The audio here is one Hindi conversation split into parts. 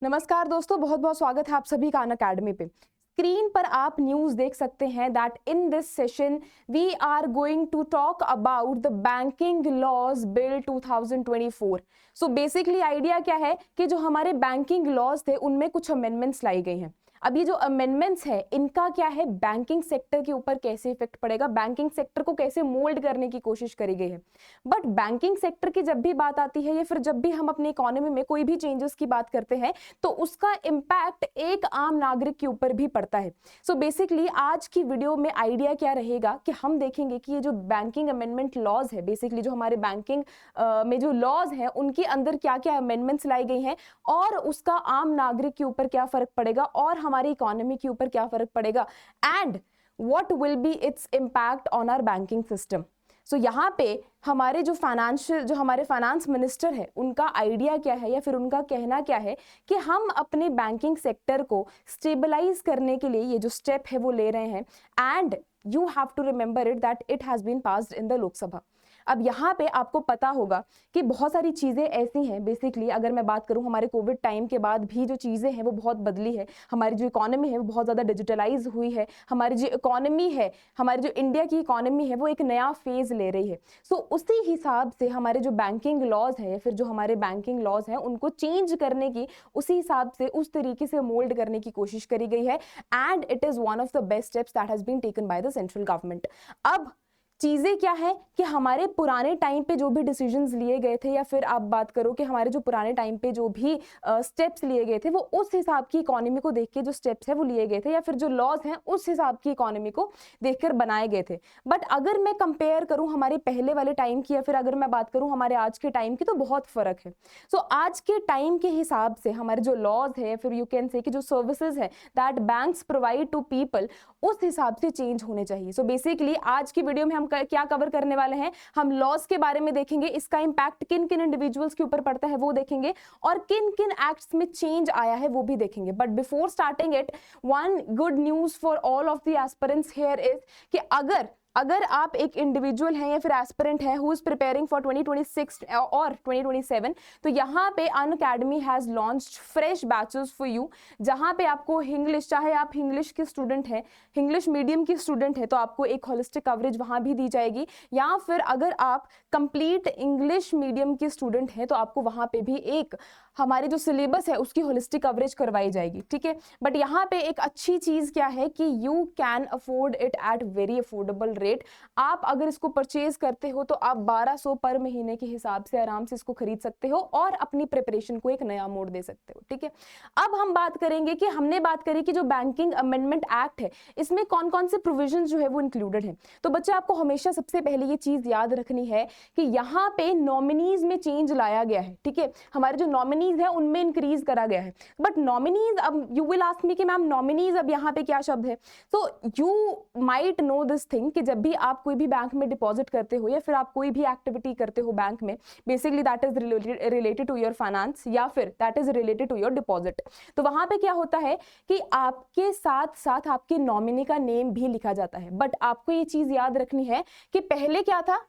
नमस्कार दोस्तों, बहुत बहुत स्वागत है आप सभी का अनअकैडमी पे। स्क्रीन पर आप न्यूज देख सकते हैं that in this session we are going to talk about the banking laws bill 2024। So basically idea क्या है कि जो हमारे बैंकिंग लॉज थे उनमें कुछ अमेंडमेंट्स लाई गई हैं। अब ये जो अमेंडमेंट्स है इनका क्या है, बैंकिंग सेक्टर के ऊपर कैसे इफेक्ट पड़ेगा, बैंकिंग सेक्टर को कैसे मोल्ड करने की कोशिश करी गई है। बट बैंकिंग सेक्टर की जब भी बात आती है या फिर जब भी हम अपनी इकोनॉमी में कोई भी चेंजेस की बात करते हैं तो उसका इम्पैक्ट एक आम नागरिक के ऊपर भी पड़ता है। सो बेसिकली आज की वीडियो में आइडिया क्या रहेगा कि हम देखेंगे कि ये जो बैंकिंग अमेंडमेंट लॉज है, बेसिकली जो हमारे बैंकिंग में जो लॉज हैं उनके अंदर क्या क्या अमेंडमेंट्स लाई गई हैं और उसका आम नागरिक के ऊपर क्या फर्क पड़ेगा और हमारी इकोनॉमी के ऊपर क्या फर्क पड़ेगा and what will be its impact on our banking system. So यहाँ पे हमारे जो हमारे फाइनेंस मिनिस्टर है उनका आइडिया क्या है या फिर उनका कहना क्या है कि हम अपने बैंकिंग सेक्टर को स्टेबलाइज करने के लिए ये जो स्टेप है वो ले रहे हैं and you have to remember it that it has been passed in the Lok Sabha. अब यहाँ पे आपको पता होगा कि बहुत सारी चीजें ऐसी हैं, बेसिकली अगर मैं बात करूं हमारे कोविड टाइम के बाद भी जो चीजें हैं वो बहुत बदली है। हमारी जो इकोनॉमी है वो बहुत ज्यादा डिजिटलाइज हुई है। हमारी जो इकोनॉमी है, हमारी जो इंडिया की इकोनॉमी है वो एक नया फेज ले रही है। सो उसी हिसाब से हमारे जो बैंकिंग लॉज है या फिर जो हमारे बैंकिंग लॉज हैं उनको चेंज करने की, उसी हिसाब से उस तरीके से मोल्ड करने की कोशिश करी गई है and it is one of the best steps that has been taken by the central government. अब चीजें क्या है कि हमारे पुराने टाइम पे जो भी डिसीजंस लिए गए थे या फिर आप बात करो कि हमारे जो पुराने टाइम पे जो भी स्टेप्स लिए गए थे वो उस हिसाब की इकोनॉमी को देख के जो स्टेप्स है वो लिए गए थे या फिर जो लॉज हैं उस हिसाब की इकोनॉमी को देखकर बनाए गए थे। बट अगर मैं कंपेयर करूं हमारे पहले वाले टाइम की या फिर अगर मैं बात करूं हमारे आज के टाइम की तो बहुत फर्क है। सो आज के टाइम के हिसाब से हमारे जो लॉज है फिर यू कैन से कि जो सर्विसेज है that banks provide to people उस हिसाब से चेंज होने चाहिए। सो बेसिकली आज की वीडियो में हम क्या कवर करने वाले हैं, हम लॉस के बारे में देखेंगे, इसका इंपैक्ट किन किन इंडिविजुअल्स के ऊपर पड़ता है वो देखेंगे और किन किन एक्ट्स में चेंज आया है वो भी देखेंगे। But before starting it, one good news for all of the aspirants here is कि अगर आप एक इंडिविजुअल हैं या फिर एस्पिरेंट हैं हु इज प्रिपेयरिंग फॉर 2026 और 2027, तो यहाँ पे Unacademy has launched fresh batches for you, जहाँ पे आपको इंग्लिश, चाहे आप इंग्लिश के स्टूडेंट हैं, इंग्लिश मीडियम की स्टूडेंट है तो आपको एक होलिस्टिक कवरेज वहाँ भी दी जाएगी, या फिर अगर आप कंप्लीट इंग्लिश मीडियम के स्टूडेंट हैं तो आपको वहाँ पे भी एक हमारे जो सिलेबस है उसकी होलिस्टिक कवरेज करवाई जाएगी। ठीक है, बट यहाँ पे एक अच्छी चीज क्या है कि you can afford it at very affordable rate. आप अगर इसको परचेज करते हो तो आप 1200 पर महीने के हिसाब से आराम से इसको खरीद सकते हो और अपनी प्रिपरेशन को एक नया मोड़ दे सकते हो। ठीक है, अब हम बात करेंगे कि हमने बात करी कि जो बैंकिंग अमेंडमेंट एक्ट है इसमें कौन कौन से प्रोविजन जो है वो इंक्लूडेड है। तो बच्चे आपको हमेशा सबसे पहले ये चीज याद रखनी है कि यहाँ पे नॉमिनीज में चेंज लाया गया है। ठीक है, हमारे जो नॉमिनीज है उनमें इंक्रीज करा गया है। बट नॉमिनीज, अब यू विल आस्क मी कि मैम नॉमिनीज अब यहाँ पे क्या शब्द है। So you might know this thing कि जब भी आप कोई भी बैंक में डिपॉजिट करते हो या फिर आप कोई भी एक्टिविटी करते हो बैंक में, basically that is related to your finance या फिर that is related to your deposit, तो वहां पे क्या होता है कि आपके साथ साथ आपके नॉमिनी का नेम भी लिखा जाता है। बट आपको ये चीज याद रखनी है कि पहले क्या था,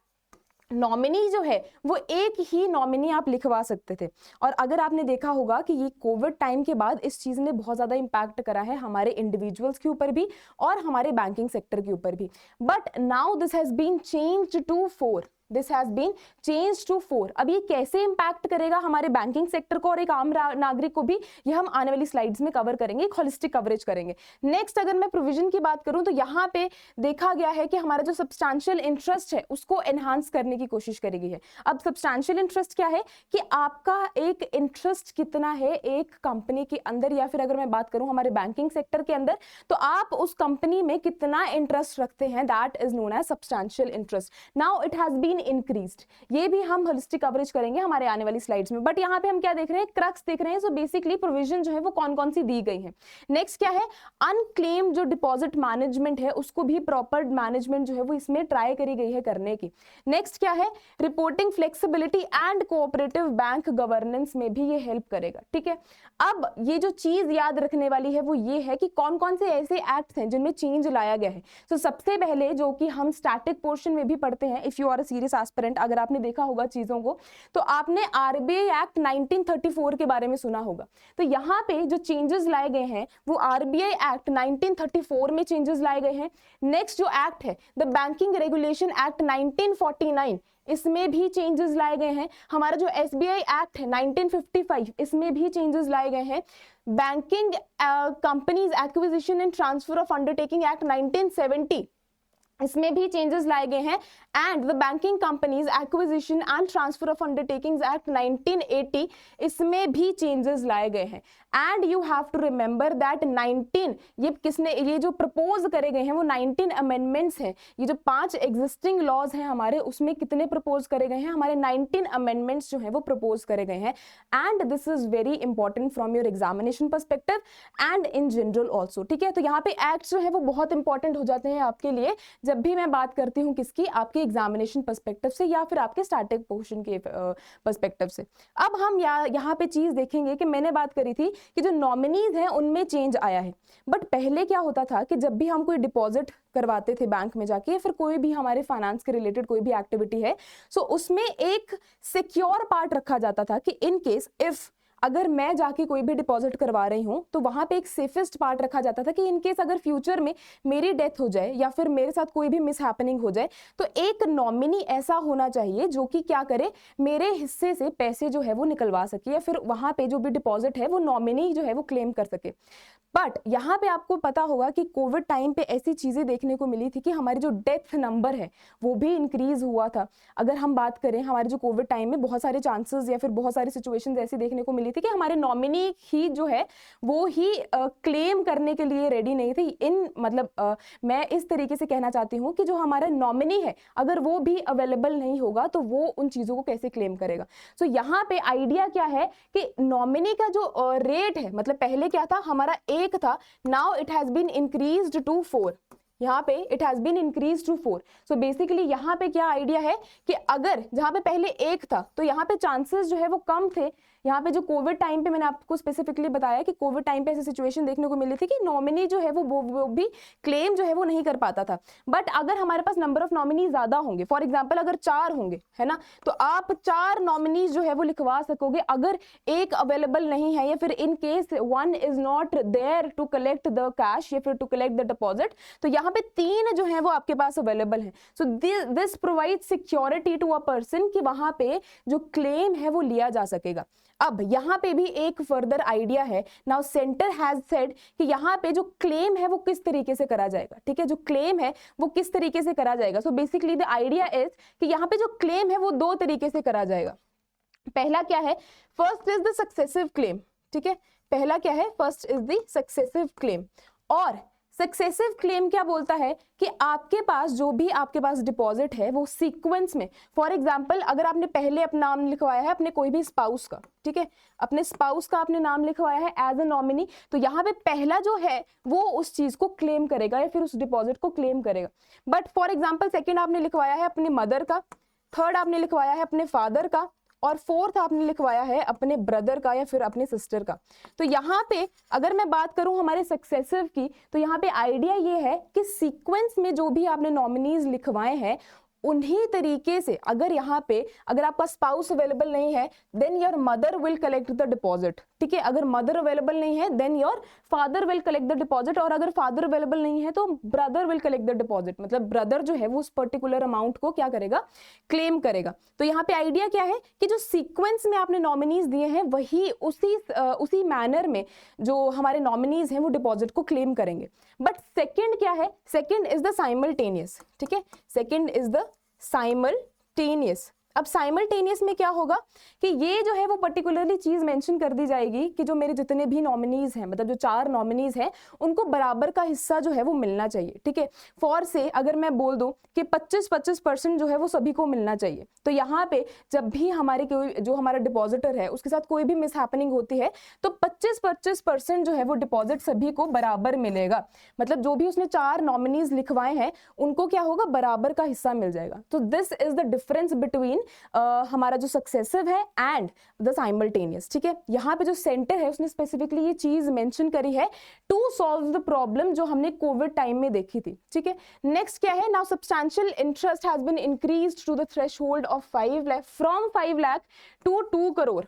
नॉमिनी जो है वो एक ही नॉमिनी आप लिखवा सकते थे, और अगर आपने देखा होगा कि ये कोविड टाइम के बाद इस चीज ने बहुत ज्यादा इंपैक्ट करा है हमारे इंडिविजुअल्स के ऊपर भी और हमारे बैंकिंग सेक्टर के ऊपर भी। But now this has been changed to 4, this has been change to 4। अब ये कैसे इंपैक्ट करेगा हमारे बैंकिंग सेक्टर को और एक आम नागरिक को भी, ये हम आने वाली स्लाइड्स में कवर करेंगे, एक होलिस्टिक कवरेज करेंगे। नेक्स्ट अगर मैं प्रोविजन की बात करूं तो यहाँ पे देखा गया है कि हमारा जो सब्सटैंशियल इंटरेस्ट है उसको एनहांस करने की कोशिश करी गई है। अब सब्सटैंशियल इंटरेस्ट क्या है कि आपका एक इंटरेस्ट कितना है एक कंपनी के अंदर, या फिर अगर मैं बात करूं हमारे बैंकिंग सेक्टर के अंदर तो आप उस कंपनी में कितना इंटरेस्ट रखते हैं, that is known as substantial interest. Now it has been increased, ये भी हम होलिस्टिक कवरेज करेंगे हमारे आने वाली स्लाइड्स में। बट यहाँ पे हम क्या देख रहे हैं, क्रक्स देख रहे हैं। सो बेसिकली प्रोविजन जो है वो कौन कौन सी दी गई है। नेक्स्ट क्या है, अनक्लेम्ड जो डिपॉजिट मैनेजमेंट है उसको भी प्रॉपर मैनेजमेंट जो है वो इसमें ट्राई करी गई है करने की। नेक्स्ट क्या है, reporting flexibility and cooperative bank governance में भी ये हेल्प करेगा। ठीक है, अब ये जो चीज याद रखने वाली है वो ये है कि कौन कौन से ऐसे एक्ट्स हैं जिनमें चेंज लाया गया है। तो सबसे पहले जो कि हम स्टैटिक पोर्शन में भी पढ़ते हैं, if you are a serious IAS aspirant, अगर आपने देखा होगा चीजों को, तो आपने आरबीआई एक्ट 1934 के बारे में सुना होगा। तो यहाँ पे जो चेंजेस लाए गए हैं वो आरबीआई एक्ट 1934 में चेंजेस लाए गए हैं। नेक्स्ट जो एक्ट है द बैंकिंग रेगुलेशन एक्ट 1949, इसमें भी चेंजेस लाए गए हैं। हमारा जो एसबीआई एक्ट है 1955, इसमें भी चेंजेस लाए गए हैं। Banking companies acquisition and transfer of undertaking act 1970, इसमें भी चेंजेस लाए गए हैं। And the banking companies acquisition and transfer of undertakings act 1980, इसमें भी चेंजेस लाए गए हैं। And you have to remember that 19, ये जो प्रपोज करे गए हैं वो 19 अमेंडमेंट्स हैं। ये जो 5 एग्जिस्टिंग लॉज हैं हमारे, उसमें कितने प्रपोज करे गए हैं? हमारे 19 अमेंडमेंट्स जो है वो प्रपोज करे गए हैं। And this is very important from your examination perspective and in general also, ठीक है। तो यहाँ पे एक्ट्स जो है वो बहुत इंपॉर्टेंट हो जाते हैं आपके लिए जब भी मैं बात करती हूँ किसकी, आपके एग्जामिनेशन पर्सपेक्टिव से या फिर आपके स्टैटिक पोर्शन के पर्सपेक्टिव से। अब हम यहाँ पे चीज देखेंगे कि मैंने बात करी थी कि जो नॉमिनीज हैं उनमें चेंज आया है। बट पहले क्या होता था कि जब भी हम कोई डिपॉजिट करवाते थे बैंक में जाके, या फिर कोई भी हमारे फाइनेंस के रिलेटेड कोई भी एक्टिविटी है, सो उसमें एक सिक्योर पार्ट रखा जाता था कि इन केस इफ अगर मैं जाके कोई भी डिपॉजिट करवा रही हूँ तो वहां पे एक सेफेस्ट पार्ट रखा जाता था कि इनकेस अगर फ्यूचर में मेरी डेथ हो जाए या फिर मेरे साथ कोई भी मिस हैपनिंग हो जाए तो एक नॉमिनी ऐसा होना चाहिए जो कि क्या करे, मेरे हिस्से से पैसे जो है वो निकलवा सके, या फिर वहां पे जो भी डिपॉजिट है वो नॉमिनी जो है वो क्लेम कर सके। बट यहाँ पे आपको पता होगा कि कोविड टाइम पे ऐसी चीजें देखने को मिली थी कि हमारी जो डेथ नंबर है वो भी इंक्रीज हुआ था। अगर हम बात करें हमारे जो कोविड टाइम में बहुत सारे चांसेस या फिर बहुत सारी सिचुएशंस ऐसी देखने को मिली थी कि हमारे नॉमिनी ही जो है वो ही क्लेम करने के लिए रेडी नहीं थी। मैं इस तरीके से कहना चाहती हूँ कि जो हमारा नॉमिनी है अगर वो भी अवेलेबल नहीं होगा तो वो उन चीजों को कैसे क्लेम करेगा। सो यहाँ पे आइडिया क्या है कि नॉमिनी का जो रेट है, मतलब पहले क्या था हमारा एक था, now it has been increased to 4, यहाँ पे it has been increase to 4। So basically यहाँ पे क्या आइडिया है कि अगर जहाँ पे पहले एक था तो यहाँ पे चांसेस जो है वो कम थे। यहाँ पे जो कोविड टाइम पे मैंने आपको स्पेसिफिकली बताया कि कोविड टाइम पे ऐसी सिचुएशन देखने को मिली थी कि नॉमिनी जो है वो भी क्लेम जो है वो नहीं कर पाता था। बट अगर हमारे पास नंबर ऑफ नॉमिनी ज्यादा होंगे, फॉर एग्जाम्पल अगर 4 होंगे, है ना, तो आप 4 नॉमिनीज जो है वो लिखवा सकोगे। अगर एक अवेलेबल नहीं है या फिर in case 1 is not there to collect the cash या फिर टू कलेक्ट द डिपॉजिट, तो यहाँ पे 3 जो है वो आपके पास अवेलेबल है। So this provide security to a person कि वहां पे जो क्लेम है वो लिया जा सकेगा। अब यहाँ पे भी एक फर्दर आइडिया है। नाउ सेंटर हैज सेड कि यहाँ पे जो क्लेम है वो किस तरीके से करा जाएगा, ठीक है, जो क्लेम है वो किस तरीके से करा जाएगा। So basically the idea is कि यहाँ पे जो क्लेम है वो 2 तरीके से करा जाएगा। पहला क्या है, first is the successive claim, ठीक है, पहला क्या है, first is the successive claim. और सक्सेसिव क्लेम क्या बोलता है कि आपके पास जो भी आपके पास डिपॉजिट है वो सीक्वेंस में, फॉर एग्जांपल अगर आपने पहले अपना नाम लिखवाया है अपने कोई भी स्पाउस का, ठीक है, अपने स्पाउस का आपने नाम लिखवाया है एज अ नॉमिनी, तो यहाँ पे पहला जो है वो उस चीज को क्लेम करेगा या फिर उस डिपॉजिट को क्लेम करेगा। बट फॉर एग्जाम्पल सेकेंड आपने लिखवाया है अपनी मदर का, थर्ड आपने लिखवाया है अपने फादर का, और फोर्थ आपने लिखवाया है अपने ब्रदर का या फिर अपने सिस्टर का। तो यहाँ पे अगर मैं बात करूं हमारे सक्सेसिव की, तो यहाँ पे आइडिया ये है कि सीक्वेंस में जो भी आपने नॉमिनीज लिखवाए हैं उन्हीं तरीके से अगर यहाँ पे अगर आपका स्पाउस अवेलेबल नहीं है then your mother will collect the deposit, ठीक है, अगर मदर अवेलेबल नहीं है then your father will collect the deposit, और अगर फादर अवेलेबल नहीं है तो brother will collect the deposit, मतलब ब्रदर जो है वो उस पर्टिकुलर अमाउंट को क्या करेगा, क्लेम करेगा। तो यहाँ पे आइडिया क्या है कि जो सीक्वेंस में आपने नॉमिनीज दिए हैं वही उसी मैनर में जो हमारे नॉमिनीज हैं वो डिपॉजिट को क्लेम करेंगे। बट सेकेंड क्या है, सेकेंड इज द साइमल्टेनियस, ठीक है, सेकेंड इज द साइमल्टेनियस। अब साइमल्टेनियस में क्या होगा कि ये जो है वो पर्टिकुलरली चीज मेंशन कर दी जाएगी कि जो मेरे जितने भी नॉमिनीज हैं, मतलब जो 4 नॉमिनीज हैं उनको बराबर का हिस्सा जो है वो मिलना चाहिए, ठीक है। फॉर से अगर मैं बोल दूं कि 25-25% जो है वो सभी को मिलना चाहिए, तो यहाँ पे जब भी हमारे कोई जो हमारा डिपॉजिटर है उसके साथ कोई भी मिस हैपनिंग होती है तो 25-25% जो है वो डिपॉजिट सभी को बराबर मिलेगा, मतलब जो भी उसने 4 नॉमिनीज लिखवाए हैं उनको क्या होगा, बराबर का हिस्सा मिल जाएगा। तो this is the difference between between हमारा जो सक्सेसिव है एंड द साइमल्टेनियस, ठीक है। यहाँ पे जो सेंटर है उसने स्पेसिफिकली ये चीज मेंशन करी है टू सॉल्व द प्रॉब्लम जो हमने कोविड टाइम में देखी थी, ठीक है। नेक्स्ट क्या है, now substantial interest has been increased to the threshold of 5 lakh from 5 lakh to 2 crore.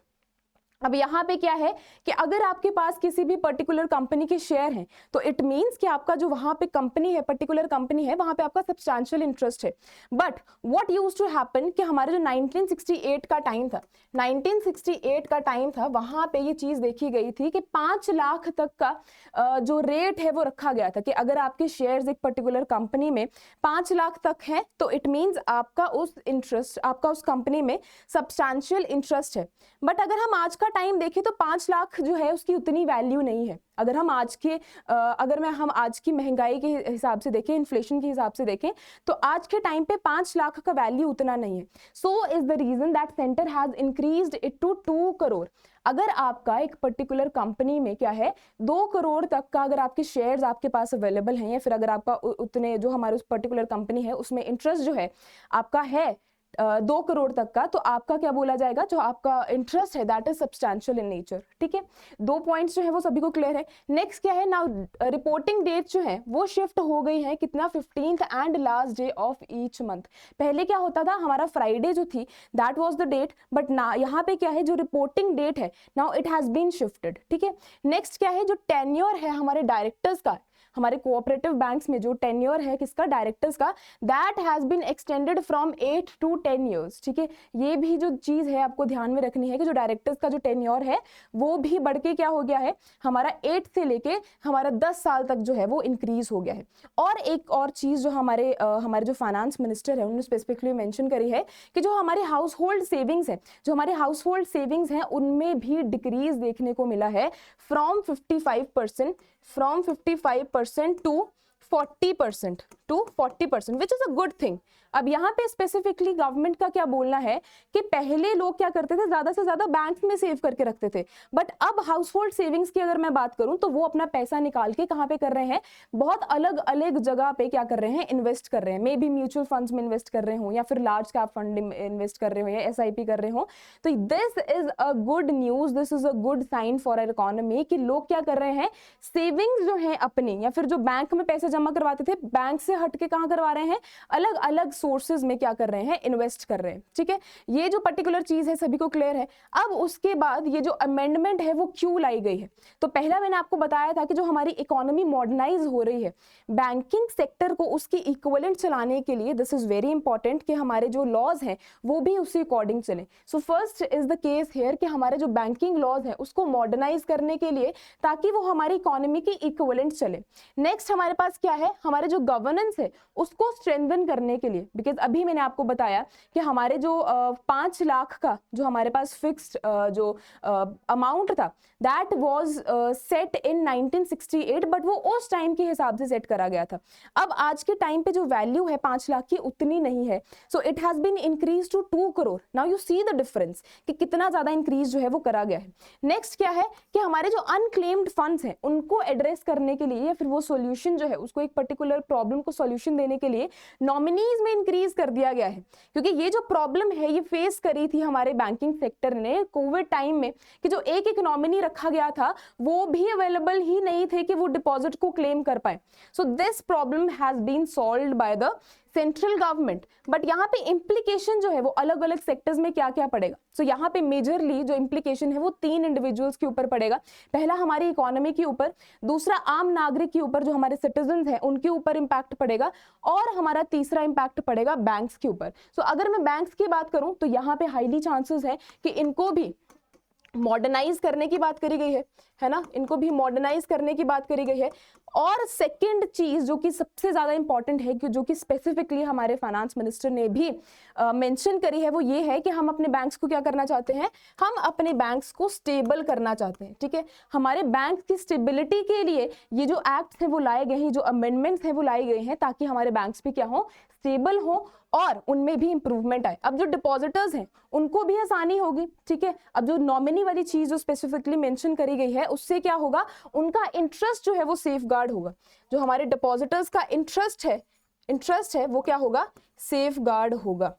अब यहाँ पे क्या है कि अगर आपके पास किसी भी पर्टिकुलर कंपनी के शेयर हैं तो इट मींस कि आपका जो वहां पे कंपनी है, पर्टिकुलर कंपनी है, वहां पे आपका सब्सटैंशियल इंटरेस्ट है। But what used to happen कि हमारा जो 1968 का टाइम था, 1968 का टाइम था, वहां पे ये चीज देखी गई थी कि 5 लाख तक का जो रेट है वो रखा गया था कि अगर आपके शेयर्स एक पर्टिकुलर कंपनी में 5 लाख तक है तो इट मींस आपका उस इंटरेस्ट, आपका उस कंपनी में सब्सटैंशियल इंटरेस्ट है। बट अगर हम आज का टाइम देखें तो 5 लाख जो है उसकी उतनी वैल्यू नहीं है। अगर हम आज के हम आज की महंगाई के हिसाब से देखें, इन्फ्लेशन के हिसाब से देखें, तो आज के टाइम पे 5 लाख का वैल्यू उतना नहीं है। So is the reason that centre has increased it to 2 crore. अगर आपका एक पर्टिकुलर कंपनी में क्या है 2 करोड़ तक का अगर आपके शेयर्स आपके पास अवेलेबल हैं, या फिर अगर आपका उतने जो हमारे उस पर्टिकुलर कंपनी है उसमें इंटरेस्ट जो है आपका है 2 करोड़ तक का, तो आपका क्या बोला जाएगा, जो आपका इंटरेस्ट है that is substantial in nature, ठीक है। 2 पॉइंट्स जो है वो सभी को क्लियर है। नेक्स्ट क्या है, नाउ रिपोर्टिंग डेट जो है वो शिफ्ट हो गई है कितना, 15th and last day of each month. पहले क्या होता था, हमारा फ्राइडे जो थी that was the date, but ना यहाँ पे क्या है, जो रिपोर्टिंग डेट है now it has been shifted, ठीक है। नेक्स्ट क्या है, जो टेन्योर है हमारे डायरेक्टर्स का, हमारे कोऑपरेटिव बैंक्स में जो टेन्योर है किसका, डायरेक्टर्स का, that has been extended from 8 to 10 years, ठीक है। ये भी जो चीज है आपको ध्यान में रखनी है कि जो डायरेक्टर्स का जो टेन्योर है वो भी बढ़ के क्या हो गया है, हमारा 8 से लेके हमारा 10 साल तक जो है वो इंक्रीज हो गया है। और एक और चीज जो हमारे जो फाइनेंस मिनिस्टर है उन्होंने स्पेसिफिकली मेंशन करी है कि जो हमारे हाउस होल्ड सेविंग्स है, जो हमारे हाउस होल्ड सेविंग्स हैं उनमें भी डिक्रीज देखने को मिला है from 55% to 40% which is a good thing. अब यहाँ पे स्पेसिफिकली गवर्नमेंट का क्या बोलना है कि पहले लोग क्या करते थे, ज्यादा से ज्यादा बैंक में सेव करके रखते थे, बट अब हाउस होल्ड सेविंग्स की अगर मैं बात करूं तो वो अपना पैसा निकाल के कहाँ पे कर रहे हैं, बहुत अलग अलग जगह पे क्या कर रहे हैं, इन्वेस्ट कर रहे हैं। मे बी म्यूचुअल फंड्स में इन्वेस्ट कर रहे हो, या फिर लार्ज कैप फंड में इन्वेस्ट कर रहे हो, या SIP कर रहे हो। तो this is a good news, this is a good sign for our economy कि लोग क्या कर रहे हैं, सेविंग्स जो है अपने, या फिर जो बैंक में पैसे जमा करवाते थे बैंक से हटके कहाँ करवा रहे हैं, अलग अलग सोर्सेज में क्या कर रहे हैं, इन्वेस्ट कर रहे हैं, ठीक है। ये जो पर्टिकुलर चीज है सभी को क्लियर है। अब उसके बाद ये जो अमेंडमेंट है वो क्यों लाई गई है, तो पहला मैंने आपको बताया था कि जो हमारी इकोनॉमी मॉडर्नाइज हो रही है, बैंकिंग सेक्टर को उसकी इक्विवेलेंट चलाने के लिए दिस इज वेरी इंपॉर्टेंट कि हमारे जो लॉज हैं वो भी उसी अकॉर्डिंग चले। So first is the case here कि हमारे जो बैंकिंग लॉज है उसको मॉडर्नाइज करने के लिए, ताकि वो हमारी इकोनॉमी की इक्विवेलेंट चले। नेक्स्ट हमारे पास क्या है, हमारे जो गवर्नेंस है उसको स्ट्रेंथन करने के लिए, बिकॉज अभी मैंने आपको बताया कि हमारे जो 5 लाख का जो हमारे पास फिक्स्ड जो अमाउंट था that was set in 1968, but वो उस टाइम के हिसाब से सेट करा गया था। अब आज के टाइम पे जो वैल्यू है 5 लाख की उतनी नहीं है, so it has been increase to 2 crore. Now you see the difference कि कितना ज्यादा इंक्रीज जो है वो करा गया है। नेक्स्ट क्या है कि हमारे जो अनक्लेम्ड फंड्स हैं उनको एड्रेस करने के लिए, या फिर वो सॉल्यूशन जो है उसको एक पर्टिकुलर प्रॉब्लम को सॉल्यूशन देने के लिए नॉमिनीज में इंक्रीज कर दिया गया है। क्योंकि ये जो प्रॉब्लम है ये फेस करी थी हमारे बैंकिंग सेक्टर ने कोविड टाइम में, कि जो एक नॉमिनी रखा गया था वो भी अवेलेबल ही नहीं थे कि वो डिपॉजिट को क्लेम कर पाए। So this problem has been solved by the central government. But यहाँ पे इम्प्लीकेशन जो है वो अलग अलग सेक्टर्स में क्या क्या पड़ेगा, सो यहाँ पे मेजरली जो इम्प्लीकेशन है वो 3 इंडिविजुअल्स के ऊपर पड़ेगा। पहला हमारी इकोनॉमी के ऊपर, दूसरा आम नागरिक के ऊपर जो हमारे सिटीजन हैं उनके ऊपर इम्पैक्ट पड़ेगा, और हमारा तीसरा इम्पैक्ट पड़ेगा बैंक्स के ऊपर। सो अगर मैं बैंक्स की बात करूं तो यहाँ पे हाईली चांसेस है कि इनको भी मॉडर्नाइज करने की बात करी गई है ना, इनको भी मॉडर्नाइज करने की बात करी गई है। और सेकंड चीज जो कि सबसे ज्यादा इंपॉर्टेंट है, कि जो कि स्पेसिफिकली हमारे फाइनेंस मिनिस्टर ने भी मेंशन करी है, वो ये है कि हम अपने बैंक्स को क्या करना चाहते हैं, हम अपने बैंक्स को स्टेबल करना चाहते हैं, ठीक है। हमारे बैंक की स्टेबिलिटी के लिए ये जो एक्ट है वो लाए गए हैं, जो अमेंडमेंट्स है वो लाए गए हैं, ताकि हमारे बैंक्स भी क्या हो, स्टेबल हो और उनमें भी इंप्रूवमेंट आए। अब जो डिपॉजिटर्स हैं उनको भी आसानी होगी, ठीक है। अब जो नॉमिनी वाली चीज जो स्पेसिफिकली मेंशन करी गई है उससे क्या होगा, उनका इंटरेस्ट जो है वो सेफ गार्ड होगा। जो हमारे डिपॉजिटर्स का इंटरेस्ट है वो क्या होगा, सेफ गार्ड होगा।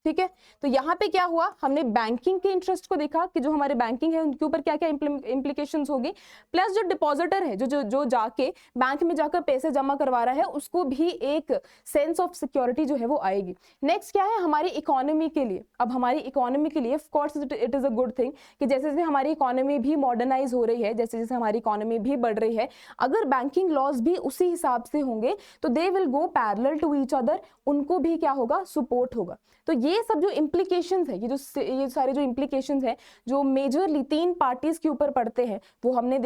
ठीक है। तो यहाँ पे क्या हुआ, हमने बैंकिंग के इंटरेस्ट को देखा कि जो हमारे बैंकिंग है उनके ऊपर क्या क्या इंप्लीकेशंस होगी, प्लस जो डिपॉजिटर है जो जाके बैंक में जाकर पैसे जमा करवा रहा है उसको भी एक सेंस ऑफ सिक्योरिटी जो है वो आएगी। नेक्स्ट क्या है, हमारी इकोनॉमी के लिए, अब हमारी इकोनॉमी के लिए of course it is a good thing कि जैसे जैसे हमारी इकोनॉमी भी मॉडर्नाइज हो रही है, जैसे जैसे हमारी इकोनॉमी भी बढ़ रही है, अगर बैंकिंग लॉज भी उसी हिसाब से होंगे तो they will go parallel to each other, उनको भी क्या होगा, सपोर्ट होगा। तो ये सब जो इम्प्लीकेशंस है, ये सारे जो इम्प्लीकेशंस है जो मेजरली 3 पार्टीज के ऊपर पड़ते हैं वो हमने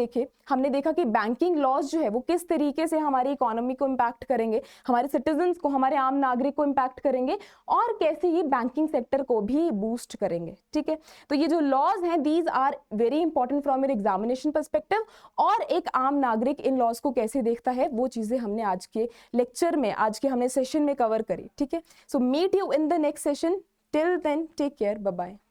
देखा कि बैंकिंग लॉज जो है वो किस तरीके से हमारी इकोनॉमी को इम्पैक्ट करेंगे, हमारे सिटीजन्स को, हमारे आम नागरिक को इम्पैक्ट करेंगे और कैसे ये बैंकिंग सेक्टर को भी बूस्ट करेंगे। ठीक है, तो ये जो लॉज हैं these are very important from your examination perspective, और एक आम नागरिक इन लॉज को कैसे देखता है वो चीजें हमने आज के लेक्चर में, आज के हमने सेशन में कवर करी। ठीक है, so meet you in the next session. Till then, take care. Bye bye.